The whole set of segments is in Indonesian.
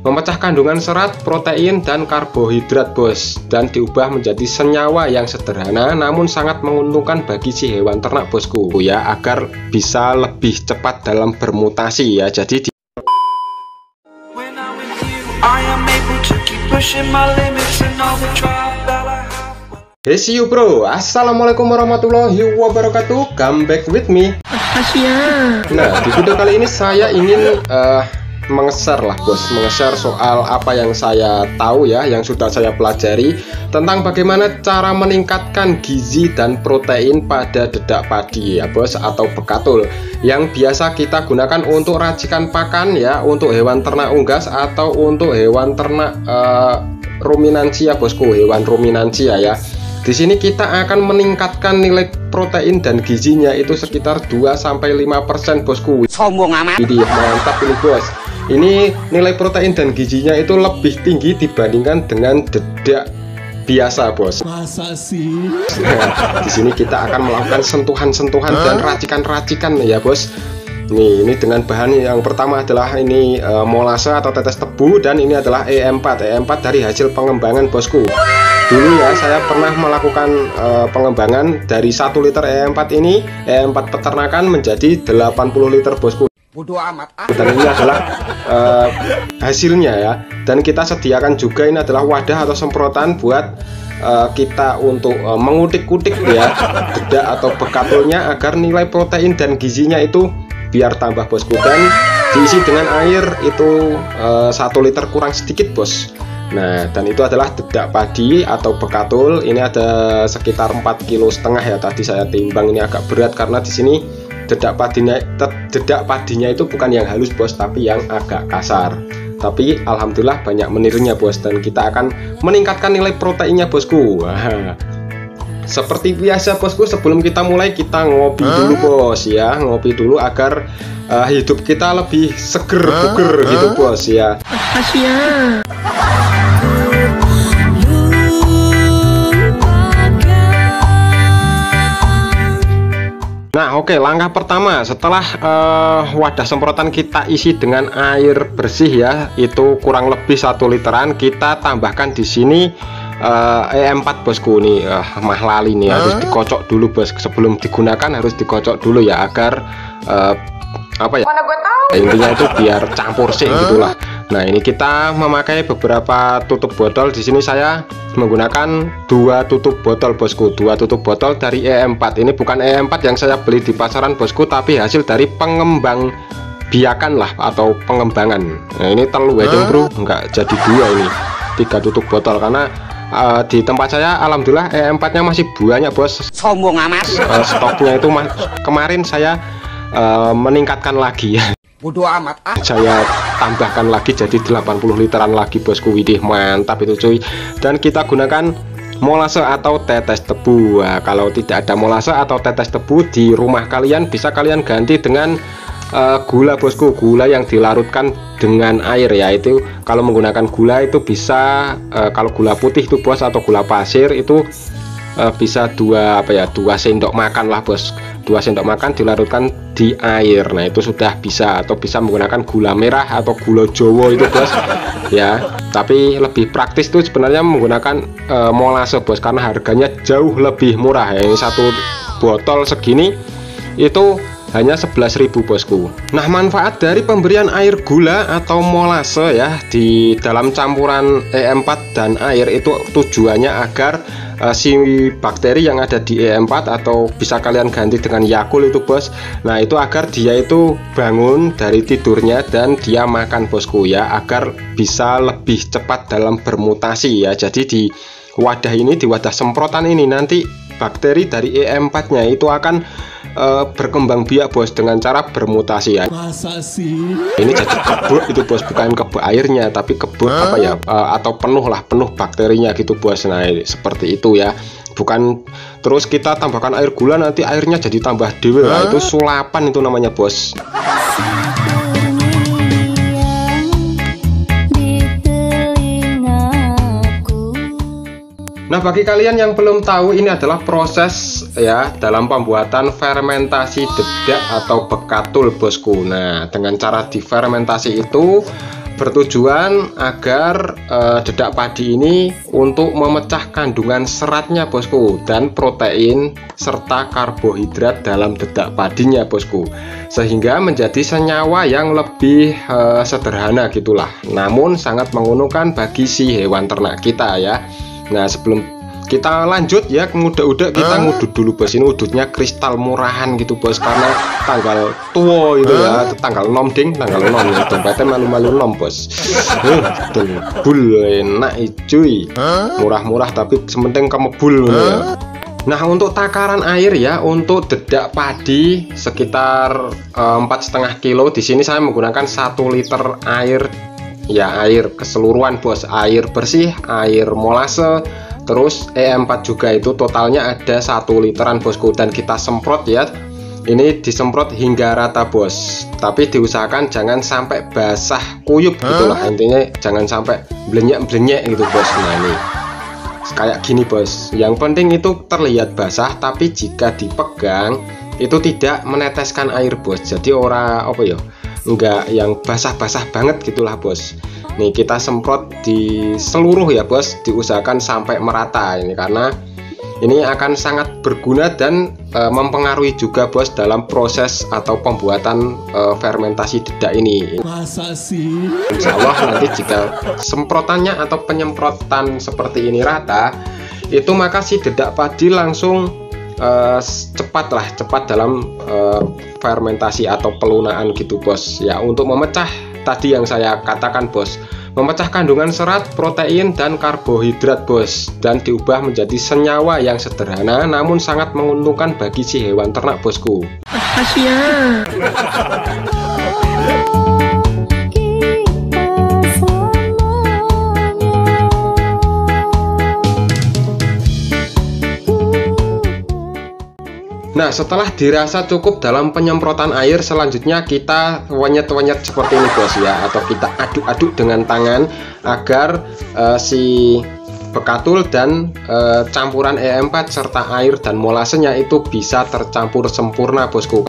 memecah kandungan serat, protein, dan karbohidrat bos, dan diubah menjadi senyawa yang sederhana namun sangat menguntungkan bagi si hewan ternak bosku ya, agar bisa lebih cepat dalam bermutasi ya. Jadi Hey see you bro, assalamualaikum warahmatullahi wabarakatuh. Come back with me. Nah, di video kali ini saya ingin mengeser lah bos, mengeser soal apa yang saya tahu ya, yang sudah saya pelajari tentang bagaimana cara meningkatkan gizi dan protein pada dedak padi ya bos, atau bekatul yang biasa kita gunakan untuk racikan pakan ya, untuk hewan ternak unggas atau untuk hewan ternak ruminansia bosku, hewan ruminansia ya. Di sini kita akan meningkatkan nilai protein dan gizinya itu sekitar 2-5% bosku. Sombong amat. Jadi mantap ini bos. Ini nilai protein dan gizinya itu lebih tinggi dibandingkan dengan dedak biasa bos. Masa sih? Nah, di sini kita akan melakukan sentuhan-sentuhan dan racikan-racikan ya bos. Ini dengan bahan yang pertama adalah ini molase atau tetes tebu, dan ini adalah E4 dari hasil pengembangan bosku. Dulu ya saya pernah melakukan pengembangan dari 1 liter E4 ini, E4 peternakan menjadi 80 liter bosku. Bodoh amat. Dan ini adalah hasilnya ya. Dan kita sediakan juga ini adalah wadah atau semprotan buat kita untuk mengutik-kutik ya dedak atau bekatulnya agar nilai protein dan gizinya itu biar tambah bosku, dan diisi dengan air itu 1 liter kurang sedikit bos. Nah, dan itu adalah dedak padi atau bekatul. Ini ada sekitar 4,5 kg ya, tadi saya timbang. Ini agak berat karena di sini dedak padinya itu bukan yang halus bos, tapi yang agak kasar. Tapi alhamdulillah banyak menirnya bos, dan kita akan meningkatkan nilai proteinnya bosku. Wah. Seperti biasa bosku, sebelum kita mulai kita ngopi dulu bos ya, ngopi dulu agar hidup kita lebih seger buger gitu bos ya. Nah oke, langkah pertama setelah wadah semprotan kita isi dengan air bersih ya, itu kurang lebih 1 literan, kita tambahkan di sini E4 bosku nih. Mahlali nih harus dikocok dulu bos, sebelum digunakan harus dikocok dulu ya, agar apa ya, intinya itu biar campur sih gitulah. Nah ini kita memakai beberapa tutup botol. Di sini saya menggunakan 2 tutup botol bosku, 2 tutup botol dari E4. Ini bukan E4 yang saya beli di pasaran bosku, tapi hasil dari pengembang biakan lah atau pengembangan. Nah ini terlalu wedding bro, nggak jadi 2 ini, 3 tutup botol karena di tempat saya alhamdulillah E4 nya masih banyak bos. Sombong amat. Stoknya itu kemarin saya meningkatkan lagi ya. Bodoh amat. Saya tambahkan lagi jadi 80 literan lagi bosku. Widih mantap itu cuy. Dan kita gunakan molase atau tetes tebu. Nah, kalau tidak ada molase atau tetes tebu di rumah kalian, bisa kalian ganti dengan gula bosku, gula yang dilarutkan dengan air ya. Itu kalau menggunakan gula itu bisa kalau gula putih itu bos atau gula pasir itu bisa 2 sendok makan lah bos, 2 sendok makan dilarutkan di air. Nah itu sudah bisa, atau bisa menggunakan gula merah atau gula Jawa itu bos ya. Tapi lebih praktis tuh sebenarnya menggunakan molase bos, karena harganya jauh lebih murah ya. Ini 1 botol segini itu hanya 11.000 bosku. Nah manfaat dari pemberian air gula atau molase ya di dalam campuran E4 dan air itu tujuannya agar si bakteri yang ada di E4 atau bisa kalian ganti dengan Yakult itu bos. Nah itu agar dia itu bangun dari tidurnya dan dia makan bosku ya, agar bisa lebih cepat dalam bermutasi ya. Jadi di wadah ini, di wadah semprotan ini, nanti bakteri dari E4 nya itu akan berkembang biak bos dengan cara bermutasi ya. Masa sih? Ini jadi kebun itu bos, bukan kebun airnya tapi kebun apa ya, atau penuh bakterinya gitu bos. Nah seperti itu ya, bukan terus kita tambahkan air gula nanti airnya jadi tambah dewe. Nah, itu sulapan itu namanya bos. Nah bagi kalian yang belum tahu, ini adalah proses ya dalam pembuatan fermentasi dedak atau bekatul bosku. Nah dengan cara difermentasi itu bertujuan agar dedak padi ini untuk memecah kandungan seratnya bosku dan protein serta karbohidrat dalam dedak padinya bosku, sehingga menjadi senyawa yang lebih sederhana gitulah, namun sangat menguntungkan bagi si hewan ternak kita ya. Nah, sebelum kita lanjut ya ke udah kita ngudut dulu bos. Ini udutnya kristal murahan gitu bos, karena tanggal tua itu ya, tanggal 6 ding, tanggal 6 ya, dompetnya malu-malu 6 bos. Bul enak cuy, murah-murah tapi sementing kemebul ya. Nah, untuk takaran air ya untuk dedak padi sekitar 4,5 kilo. Di sini saya menggunakan 1 liter air ya, air keseluruhan bos, air bersih, air molase, terus E4 juga, itu totalnya ada 1 literan bosku, dan kita semprot ya. Ini disemprot hingga rata bos, tapi diusahakan jangan sampai basah kuyup gitulah, intinya jangan sampai blenyak-blenyak gitu bos. Nah, ini kayak gini bos, yang penting itu terlihat basah, tapi jika dipegang itu tidak meneteskan air bos, jadi ora apa ya, enggak yang basah-basah banget gitulah bos. Nih kita semprot di seluruh ya bos, diusahakan sampai merata ini, karena ini akan sangat berguna dan mempengaruhi juga bos dalam proses atau pembuatan fermentasi dedak ini. Masa sih? Insya Allah nanti jika semprotannya atau penyemprotan seperti ini rata, itu maka si dedak padi langsung cepat dalam fermentasi atau pelunaan gitu bos ya, untuk memecah tadi yang saya katakan bos, memecah kandungan serat, protein, dan karbohidrat bos, dan diubah menjadi senyawa yang sederhana namun sangat menguntungkan bagi si hewan ternak bosku. Nah, setelah dirasa cukup dalam penyemprotan air, selanjutnya kita wenyet-wenyet seperti ini bos ya, atau kita aduk-aduk dengan tangan agar si bekatul dan campuran E4 serta air dan molasenya itu bisa tercampur sempurna bosku.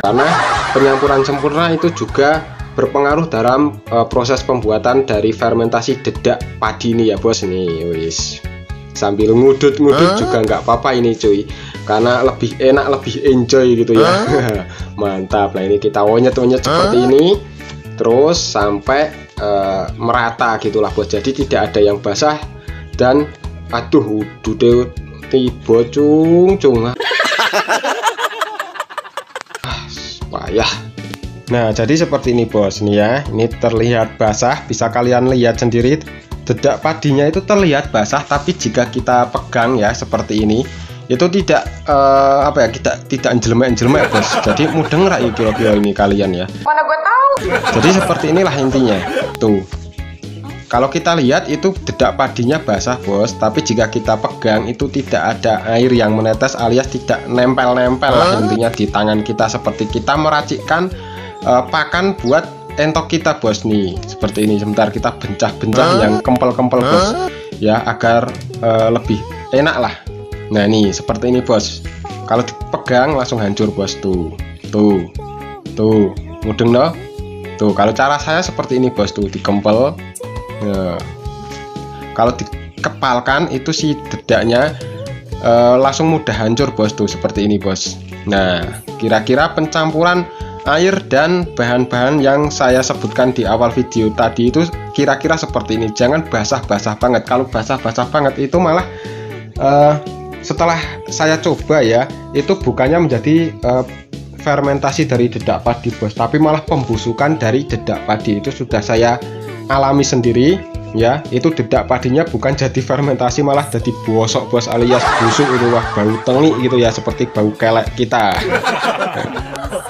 Karena penyampuran sempurna itu juga berpengaruh dalam proses pembuatan dari fermentasi dedak padi ini ya bos. Nih wis, sambil ngudut-ngudut juga nggak apa-apa ini cuy, karena lebih enak, lebih enjoy gitu ya. Mantap. Nah, ini kita wonyet-wonyet seperti ini terus sampai merata gitulah bos, jadi tidak ada yang basah dan aduh udah tiba cung payah. Nah, jadi seperti ini bos nih ya, ini terlihat basah, bisa kalian lihat sendiri dedak padinya itu terlihat basah, tapi jika kita pegang ya seperti ini itu tidak apa ya, tidak jelemek-jelemek bos, jadi mudeng rak kira-kira ini kalian ya. Mana gue tahu. Jadi seperti inilah intinya tuh. Kalau kita lihat itu dedak padinya basah bos, tapi jika kita pegang itu tidak ada air yang menetes alias tidak nempel-nempel lah intinya di tangan kita, seperti kita meracikkan pakan buat entok kita bos nih, seperti ini. Sebentar kita bencah-bencah yang kempel-kempel bos ya, agar lebih enak lah. Nah, ini seperti ini bos, kalau dipegang langsung hancur bos, tuh mudeng no. Tuh kalau cara saya seperti ini bos, tuh dikempel. Nah, kalau dikepalkan itu si dedaknya langsung mudah hancur bos, tuh seperti ini bos. Nah, kira-kira pencampuran air dan bahan-bahan yang saya sebutkan di awal video tadi itu kira-kira seperti ini. Jangan basah-basah banget, kalau basah-basah banget itu malah setelah saya coba ya, itu bukannya menjadi fermentasi dari dedak padi bos, tapi malah pembusukan dari dedak padi. Itu sudah saya alami sendiri ya, itu dedak padinya bukan jadi fermentasi, malah jadi bosok bos, alias busuk itu, wah bau tengik gitu ya, seperti bau kelek kita.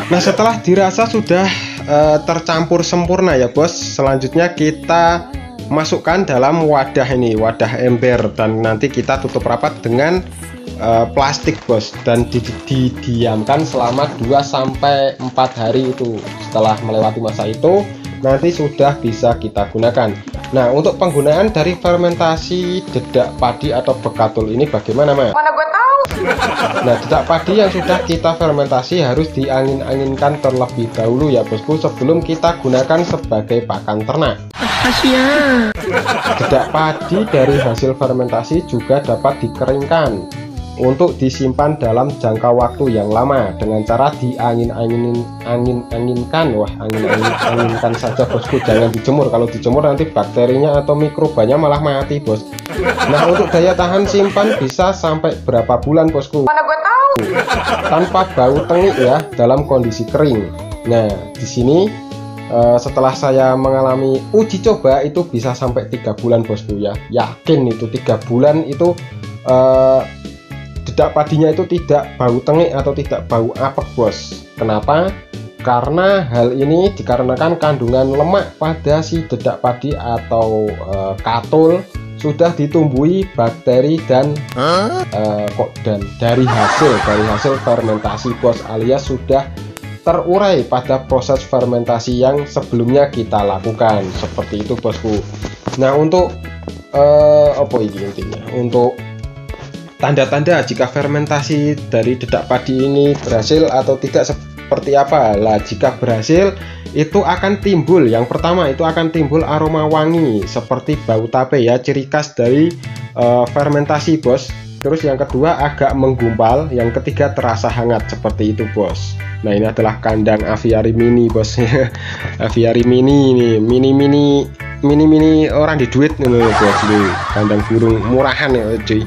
Nah, setelah dirasa sudah tercampur sempurna ya bos, selanjutnya kita masukkan dalam wadah ini, wadah ember, dan nanti kita tutup rapat dengan plastik bos, dan didiamkan selama 2-4 hari. Itu setelah melewati masa itu nanti sudah bisa kita gunakan. Nah, untuk penggunaan dari fermentasi dedak padi atau bekatul ini bagaimana mas? Mana gue tahu. Nah, dedak padi yang sudah kita fermentasi harus diangin-anginkan terlebih dahulu ya bosku, sebelum kita gunakan sebagai pakan ternak. Dedak padi dari hasil fermentasi juga dapat dikeringkan untuk disimpan dalam jangka waktu yang lama dengan cara diangin-anginkan. Wah, angin-anginkan saja bosku, jangan dijemur. Kalau dijemur nanti bakterinya atau mikrobanya malah mati bos. Nah, untuk daya tahan simpan bisa sampai berapa bulan bosku? Mana gue tahu. Tanpa bau tengik ya, dalam kondisi kering. Nah, di sini setelah saya mengalami uji coba itu bisa sampai 3 bulan bosku ya. Yakin itu 3 bulan itu dedak padinya itu tidak bau tengik atau tidak bau apek bos. Kenapa? Karena hal ini dikarenakan kandungan lemak pada si dedak padi atau katul sudah ditumbuhi bakteri dan dari hasil fermentasi bos, alias sudah terurai pada proses fermentasi yang sebelumnya kita lakukan, seperti itu bosku. Nah, untuk apa ini intinya, untuk tanda-tanda jika fermentasi dari dedak padi ini berhasil atau tidak seperti apa lah. Jika berhasil itu akan timbul, yang pertama itu akan timbul aroma wangi seperti bau tape ya, ciri khas dari fermentasi bos. Terus yang kedua agak menggumpal, yang ketiga terasa hangat seperti itu bos. Nah, ini adalah kandang aviari mini bos. Aviari mini ini, mini orang di duit nih bos, nih kandang burung murahan ya cuy.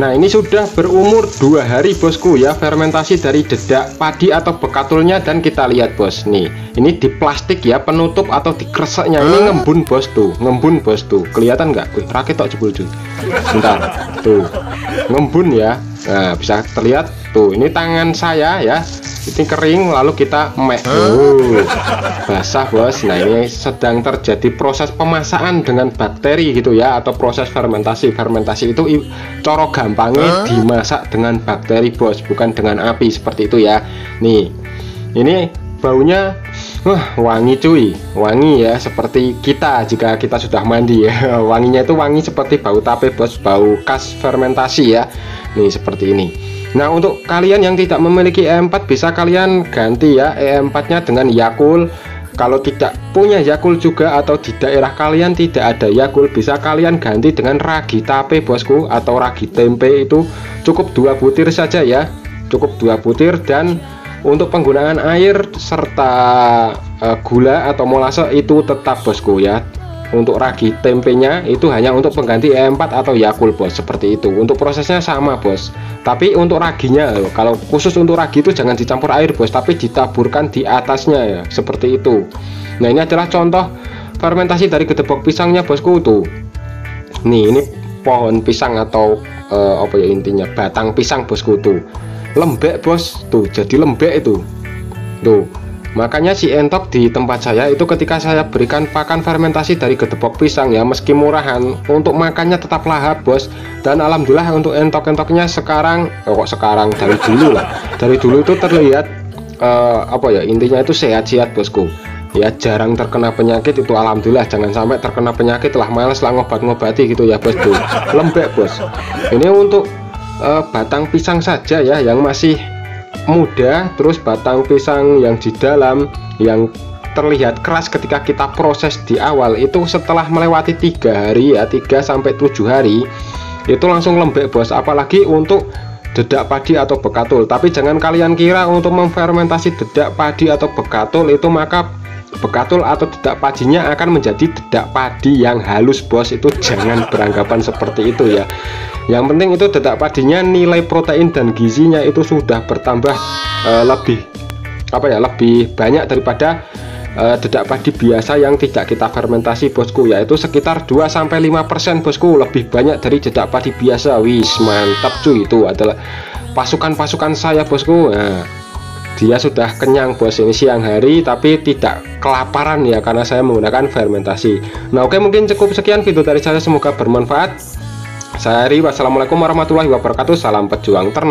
Nah, ini sudah berumur 2 hari bosku ya, fermentasi dari dedak padi atau bekatulnya. Dan kita lihat bos, nih ini di plastik ya, penutup atau di kreseknya ini ngembun bos, tuh ngembun bos, tuh kelihatan nggak? Wih, rakit tok jebul cuy. Bentar, tuh ngembun ya. Nah, bisa terlihat tuh, ini tangan saya ya, ini kering lalu kita basah bos. Nah, ini sedang terjadi proses pemasakan dengan bakteri gitu ya, atau proses fermentasi itu coro gampangnya dimasak dengan bakteri bos, bukan dengan api seperti itu ya. Nih ini baunya wangi cuy, wangi ya seperti kita jika kita sudah mandi ya. Wanginya itu wangi seperti bau tape bos, bau khas fermentasi ya. Nih seperti ini. Nah, untuk kalian yang tidak memiliki E4 bisa kalian ganti ya E4 nya dengan Yakult. Kalau tidak punya Yakult juga atau di daerah kalian tidak ada Yakult, bisa kalian ganti dengan ragi tape bosku atau ragi tempe. Itu cukup 2 butir saja ya, cukup 2 butir. Dan untuk penggunaan air serta gula atau molase itu tetap bosku ya. Untuk ragi tempenya itu hanya untuk pengganti E4 atau Yakult bos, seperti itu. Untuk prosesnya sama bos, tapi untuk raginya kalau khusus untuk ragi itu jangan dicampur air bos, tapi ditaburkan di atasnya ya, seperti itu. Nah, ini adalah contoh fermentasi dari gedebok pisangnya bosku tuh. Nih ini pohon pisang atau apa ya intinya, batang pisang bosku tuh lembek bos, tuh jadi lembek itu tuh. Makanya si entok di tempat saya itu ketika saya berikan pakan fermentasi dari gedebok pisang ya, meski murahan, untuk makannya tetap lahap bos. Dan alhamdulillah untuk entok-entoknya sekarang dari dulu lah, dari dulu itu terlihat apa ya intinya itu sehat-sehat bosku ya, jarang terkena penyakit itu alhamdulillah. Jangan sampai terkena penyakit lah, males lah ngobat-ngobati gitu ya bos tuh. Lembek bos. Ini untuk batang pisang saja ya yang masih muda, terus batang pisang yang di dalam yang terlihat keras ketika kita proses di awal itu setelah melewati 3 hari ya, 3 sampai 7 hari itu langsung lembek bos. Apalagi untuk dedak padi atau bekatul. Tapi jangan kalian kira untuk memfermentasi dedak padi atau bekatul itu maka bekatul atau dedak padinya akan menjadi dedak padi yang halus bos. Itu jangan beranggapan seperti itu ya. Yang penting itu dedak padinya nilai protein dan gizinya itu sudah bertambah lebih banyak daripada dedak padi biasa yang tidak kita fermentasi bosku, yaitu sekitar 2-5% bosku, lebih banyak dari dedak padi biasa. Wis mantap cuy, itu adalah pasukan saya bosku. Nah, dia sudah kenyang bos, ini siang hari tapi tidak kelaparan ya karena saya menggunakan fermentasi. Nah oke, mungkin cukup sekian video dari saya, semoga bermanfaat. Saya Ari, wassalamualaikum warahmatullahi wabarakatuh, salam pejuang ternak.